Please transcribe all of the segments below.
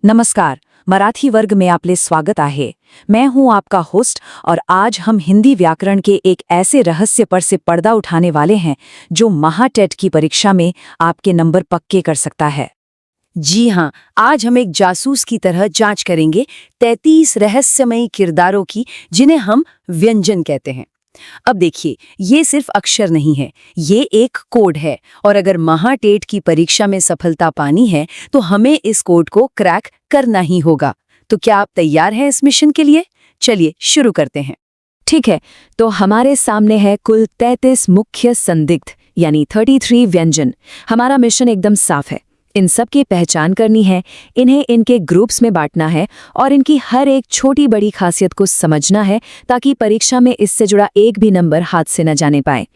नमस्कार, मराठी वर्ग में आपले स्वागत आहे। मैं हूं आपका होस्ट और आज हम हिंदी व्याकरण के एक ऐसे रहस्य पर से पर्दा उठाने वाले हैं जो महाटेट की परीक्षा में आपके नंबर पक्के कर सकता है। जी हाँ, आज हम एक जासूस की तरह जांच करेंगे 33 रहस्यमयी किरदारों की जिन्हें हम व्यंजन कहते हैं। अब देखिए, ये सिर्फ अक्षर नहीं है, ये एक कोड है और अगर महाटेट की परीक्षा में सफलता पानी है तो हमें इस कोड को क्रैक करना ही होगा। तो क्या आप तैयार हैं इस मिशन के लिए? चलिए शुरू करते हैं। ठीक है, तो हमारे सामने है कुल 33 मुख्य संदिग्ध यानी 33 व्यंजन। हमारा मिशन एकदम साफ है, इन सब की पहचान करनी है, इन्हें इनके ग्रुप्स में बांटना है और इनकी हर एक छोटी बड़ी खासियत को समझना है ताकि परीक्षा में इससे जुड़ा एक भी नंबर हाथ से न जाने पाए।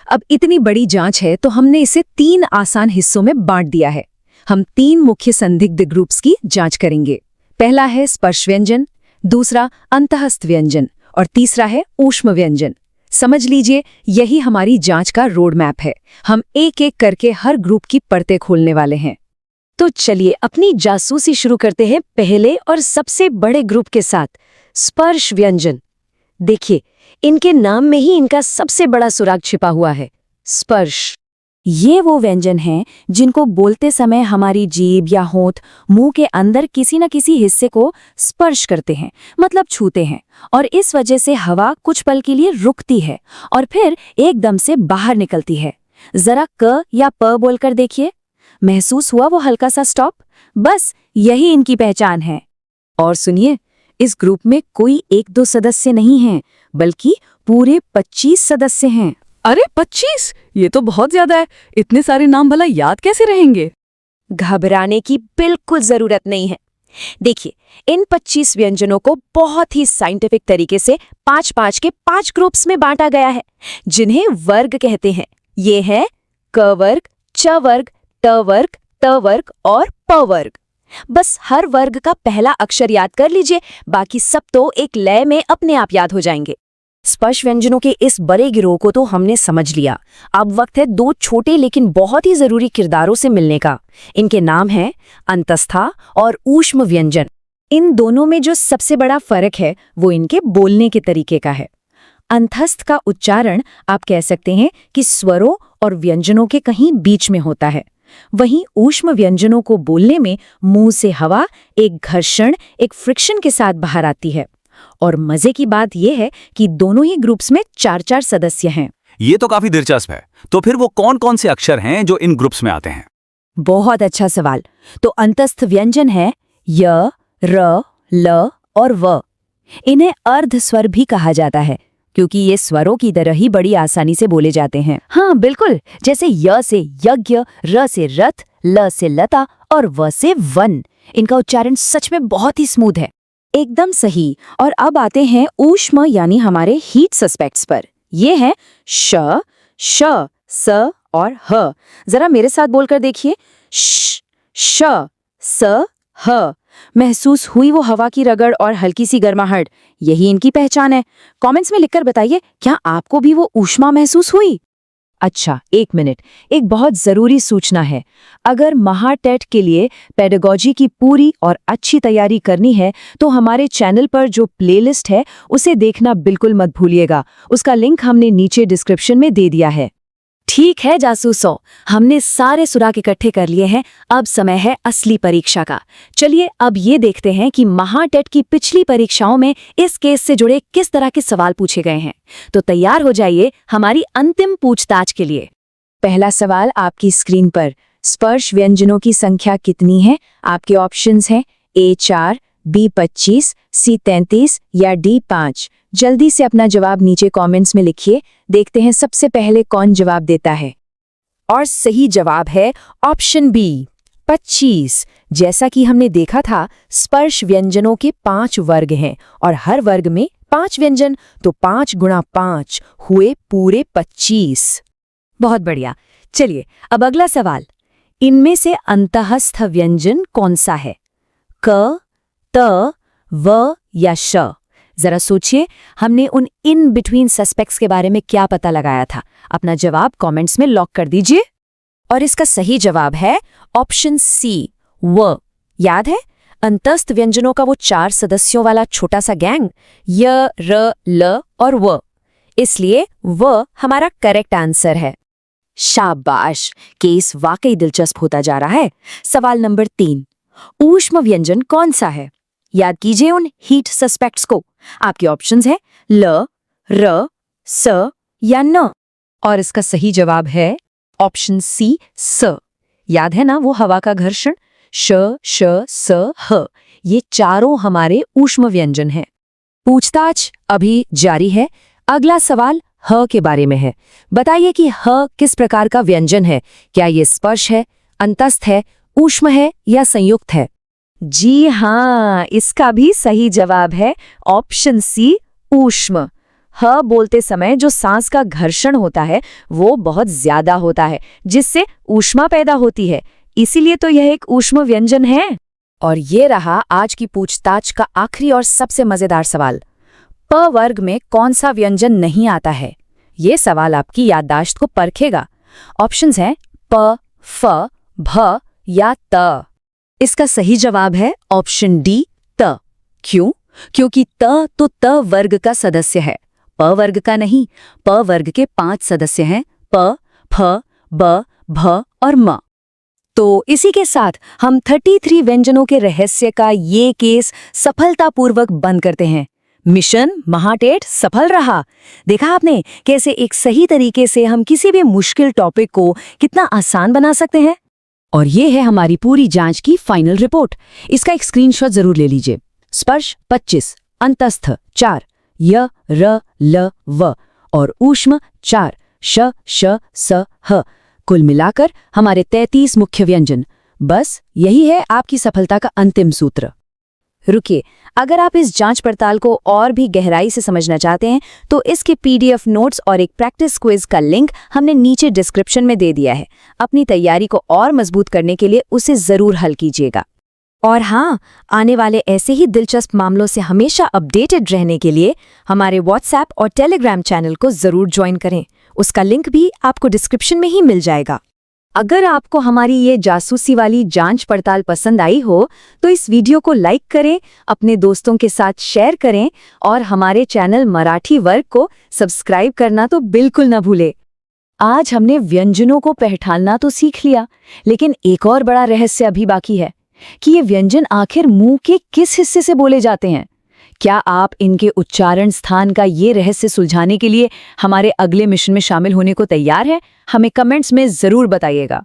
अब इतनी बड़ी जांच है तो हमने इसे 3 आसान हिस्सों में बांट दिया है। हम 3 मुख्य संदिग्ध ग्रुप्स की जांच करेंगे। पहला है स्पर्श व्यंजन, दूसरा अंतःस्थ व्यंजन और तीसरा है ऊष्म व्यंजन। समझ लीजिए, यही हमारी जांच का रोड मैप है। हम एक एक करके हर ग्रुप की परतें खोलने वाले हैं। तो चलिए अपनी जासूसी शुरू करते हैं पहले और सबसे बड़े ग्रुप के साथ, स्पर्श व्यंजन। देखिए, इनके नाम में ही इनका सबसे बड़ा सुराग छिपा हुआ है, स्पर्श। ये वो व्यंजन हैं जिनको बोलते समय हमारी जीभ या होंठ मुंह के अंदर किसी न किसी हिस्से को स्पर्श करते हैं, मतलब छूते हैं, और इस वजह से हवा कुछ पल के लिए रुकती है और फिर एकदम से बाहर निकलती है। जरा क या प बोलकर देखिए, महसूस हुआ वो हल्का सा स्टॉप? बस यही इनकी पहचान है। और सुनिए, इस ग्रुप में कोई 1-2 सदस्य नहीं हैं, बल्कि पूरे 25 सदस्य हैं। अरे 25! ये तो बहुत ज्यादा है। इतने सारे नाम भला याद कैसे रहेंगे? घबराने की बिल्कुल जरूरत नहीं है। देखिए, इन 25 व्यंजनों को बहुत ही साइंटिफिक तरीके से 5-5 के 5 ग्रुप्स में बांटा गया है, जिन्हें वर्ग कहते हैं। ये है क वर्ग, च वर्ग, ट वर्ग, त वर्ग और प वर्ग। बस हर वर्ग का पहला अक्षर याद कर लीजिए, बाकी सब तो एक लय में अपने आप याद हो जाएंगे। स्पर्श व्यंजनों के इस बड़े गिरोह को तो हमने समझ लिया। अब वक्त है 2 छोटे लेकिन बहुत ही जरूरी किरदारों से मिलने का। इनके नाम हैं अंतस्था और ऊष्म व्यंजन। इन दोनों में जो सबसे बड़ा फर्क है वो इनके बोलने के तरीके का है। अंतस्थ का उच्चारण आप कह सकते हैं कि स्वरों और व्यंजनों के कहीं बीच में होता है। वहीं ऊष्म व्यंजनों को बोलने में मुंह से हवा एक घर्षण, एक फ्रिक्शन के साथ बाहर आती है। और मजे की बात यह है कि दोनों ही ग्रुप्स में 4-4 सदस्य हैं। ये तो काफी दिलचस्प है। तो फिर वो कौन-कौन से अक्षर हैं जो इन ग्रुप्स में आते हैं? बहुत अच्छा सवाल। तो अंतस्थ व्यंजन है य, र, ल और व। इन्हें अर्ध स्वर भी कहा जाता है क्योंकि ये स्वरों की तरह ही बड़ी आसानी से बोले जाते हैं। हाँ बिल्कुल, जैसे य से यज्ञ, र से रथ, ल से लता और व से वन। इनका उच्चारण सच में बहुत ही स्मूथ है। एकदम सही। और अब आते हैं ऊष्म यानी हमारे हीट सस्पेक्ट्स पर। ये हैं श, श, स और ह। जरा मेरे साथ बोलकर देखिए, श, श, स, ह। महसूस हुई वो हवा की रगड़ और हल्की सी गर्माहट? यही इनकी पहचान है। कमेंट्स में लिखकर बताइए, क्या आपको भी वो ऊष्मा महसूस हुई? अच्छा, 1 मिनट, एक बहुत जरूरी सूचना है। अगर महाटेट के लिए पेडागॉजी की पूरी और अच्छी तैयारी करनी है तो हमारे चैनल पर जो प्लेलिस्ट है उसे देखना बिल्कुल मत भूलिएगा। उसका लिंक हमने नीचे डिस्क्रिप्शन में दे दिया है। ठीक है जासूसों, हमने सारे सुराग इकट्ठे कर लिए हैं। अब समय है असली परीक्षा का। चलिए अब ये देखते हैं कि महाटेट की पिछली परीक्षाओं में इस केस से जुड़े किस तरह के सवाल पूछे गए हैं। तो तैयार हो जाइए हमारी अंतिम पूछताछ के लिए। पहला सवाल आपकी स्क्रीन पर। स्पर्श व्यंजनों की संख्या कितनी है? आपके ऑप्शंस हैं A4, B25, C33 या D5। जल्दी से अपना जवाब नीचे कमेंट्स में लिखिए। देखते हैं सबसे पहले कौन जवाब देता है। और सही जवाब है ऑप्शन बी, 25। जैसा कि हमने देखा था, स्पर्श व्यंजनों के 5 वर्ग हैं और हर वर्ग में 5 व्यंजन, तो 5 गुणा 5 हुए पूरे 25। बहुत बढ़िया। चलिए अब अगला सवाल। इनमें से अंतःस्थ व्यंजन कौन सा है? क, त, व या श? जरा सोचिए, हमने उन इन बिटवीन सस्पेक्ट्स के बारे में क्या पता लगाया था? अपना जवाब कमेंट्स में लॉक कर दीजिए। और इसका सही जवाब है ऑप्शन सी, व। याद है, अंतस्थ व्यंजनों का वो 4 सदस्यों वाला छोटा सा गैंग, य, र, ल और व। इसलिए व हमारा करेक्ट आंसर है। शाबाश, केस वाकई दिलचस्प होता जा रहा है। सवाल नंबर 3, ऊष्म व्यंजन कौन सा है? याद कीजिए उन हीट सस्पेक्ट्स को। आपके ऑप्शंस हैं ल, र, स या न। और इसका सही जवाब है ऑप्शन सी, स। याद है ना वो हवा का घर्षण? श, श, स, ह। ये चारों हमारे ऊष्म व्यंजन हैं। पूछताछ अभी जारी है। अगला सवाल ह के बारे में है। बताइए कि ह किस प्रकार का व्यंजन है? क्या ये स्पर्श है, अंतस्थ है, ऊष्म है या संयुक्त है? जी हाँ, इसका भी सही जवाब है ऑप्शन सी, ऊष्म। ह बोलते समय जो सांस का घर्षण होता है वो बहुत ज्यादा होता है, जिससे ऊष्मा पैदा होती है। इसीलिए तो यह एक ऊष्म व्यंजन है। और ये रहा आज की पूछताछ का आखिरी और सबसे मजेदार सवाल। प वर्ग में कौन सा व्यंजन नहीं आता है? ये सवाल आपकी याददाश्त को परखेगा। ऑप्शंस हैं प, फ, भ या त। इसका सही जवाब है ऑप्शन डी, त। क्यों? क्योंकि त तो त वर्ग का सदस्य है, प वर्ग का नहीं। प वर्ग के 5 सदस्य हैं, प, फ, ब, भ और म। तो इसी के साथ हम 33 व्यंजनों के रहस्य का ये केस सफलतापूर्वक बंद करते हैं। मिशन महाटेट सफल रहा। देखा आपने कैसे एक सही तरीके से हम किसी भी मुश्किल टॉपिक को कितना आसान बना सकते हैं। और ये है हमारी पूरी जांच की फाइनल रिपोर्ट। इसका एक स्क्रीनशॉट जरूर ले लीजिए। स्पर्श 25, अंतस्थ 4, य, र, ल, व और ऊष्म 4, श, श, स, ह। कुल मिलाकर हमारे 33 मुख्य व्यंजन। बस यही है आपकी सफलता का अंतिम सूत्र। रुकिए, अगर आप इस जांच पड़ताल को और भी गहराई से समझना चाहते हैं तो इसके PDF नोट्स और एक प्रैक्टिस क्विज का लिंक हमने नीचे डिस्क्रिप्शन में दे दिया है। अपनी तैयारी को और मजबूत करने के लिए उसे जरूर हल कीजिएगा। और हाँ, आने वाले ऐसे ही दिलचस्प मामलों से हमेशा अपडेटेड रहने के लिए हमारे WhatsApp और Telegram चैनल को जरूर ज्वाइन करें। उसका लिंक भी आपको डिस्क्रिप्शन में ही मिल जाएगा। अगर आपको हमारी ये जासूसी वाली जांच पड़ताल पसंद आई हो तो इस वीडियो को लाइक करें, अपने दोस्तों के साथ शेयर करें और हमारे चैनल मराठी वर्ग को सब्सक्राइब करना तो बिल्कुल न भूलें। आज हमने व्यंजनों को पहचानना तो सीख लिया, लेकिन एक और बड़ा रहस्य अभी बाकी है कि ये व्यंजन आखिर मुंह के किस हिस्से से बोले जाते हैं। क्या आप इनके उच्चारण स्थान का ये रहस्य सुलझाने के लिए हमारे अगले मिशन में शामिल होने को तैयार हैं? हमें कमेंट्स में जरूर बताइएगा।